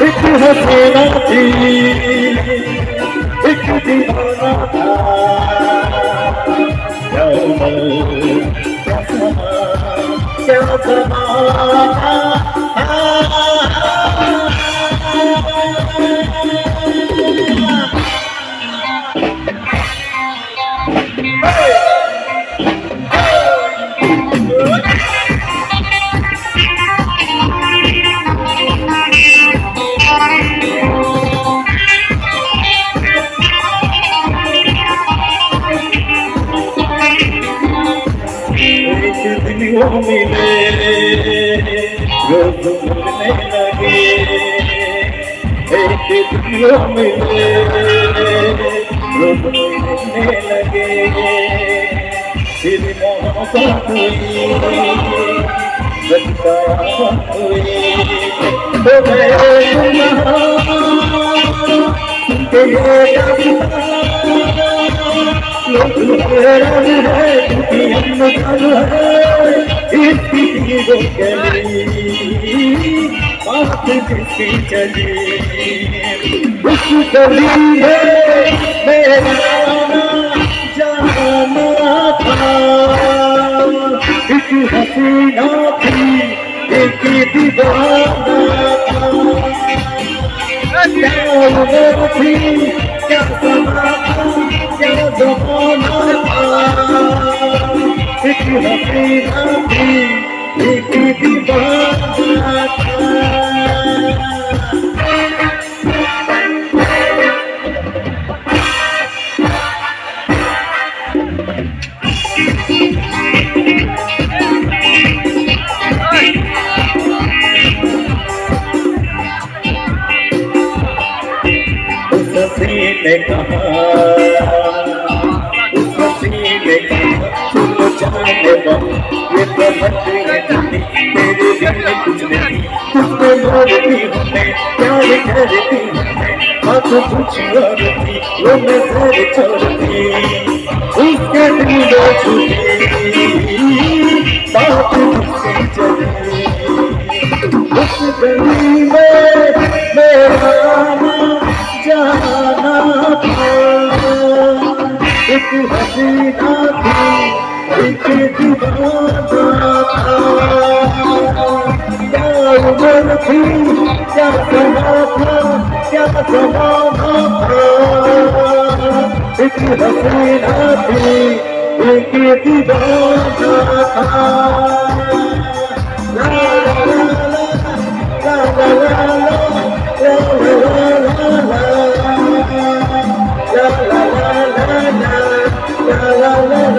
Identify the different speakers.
Speaker 1: एक हसीना थी, एक दीवाना था, क्या उम्र क्या समा, क्या ज़माना। एक दिन वो मिले, रोज मिलने लगे, एक दिन वो मिले, रोज मिलने लगे, फिर मोहब्बत हुई, बरसात हुई, तो मैं चली उस गली में मेरा जाना था, एक हसीना थी, एक दीवाना था, क्या उम्र थी, क्या समा था, क्या ज़माना था, एक हसीना थी, एक दीवाना था। उस हसी ने कहा, उस हसी ने कहा, सुन जाने बन, ये तो हंसी है जानी, तेरे दिल में कुछ नहीं, तुझमें मोड़ती हूँ मैं, प्यार करती हूँ मैं, हाथ कुछ और थी, वो नजर छोड़ती, उसके दिल में छुपी, बात मुझसे चली, उस गली में मेरा जाना था, एक हसीना थी, एक दीवाना था, क्या उम्र थी, क्या समा था, क्या ज़माना था, एक हसीना थी, एक दीवाना था। ला ला ला ला ला ला ला ला ला ला ला ला ला ला ला ला ला ला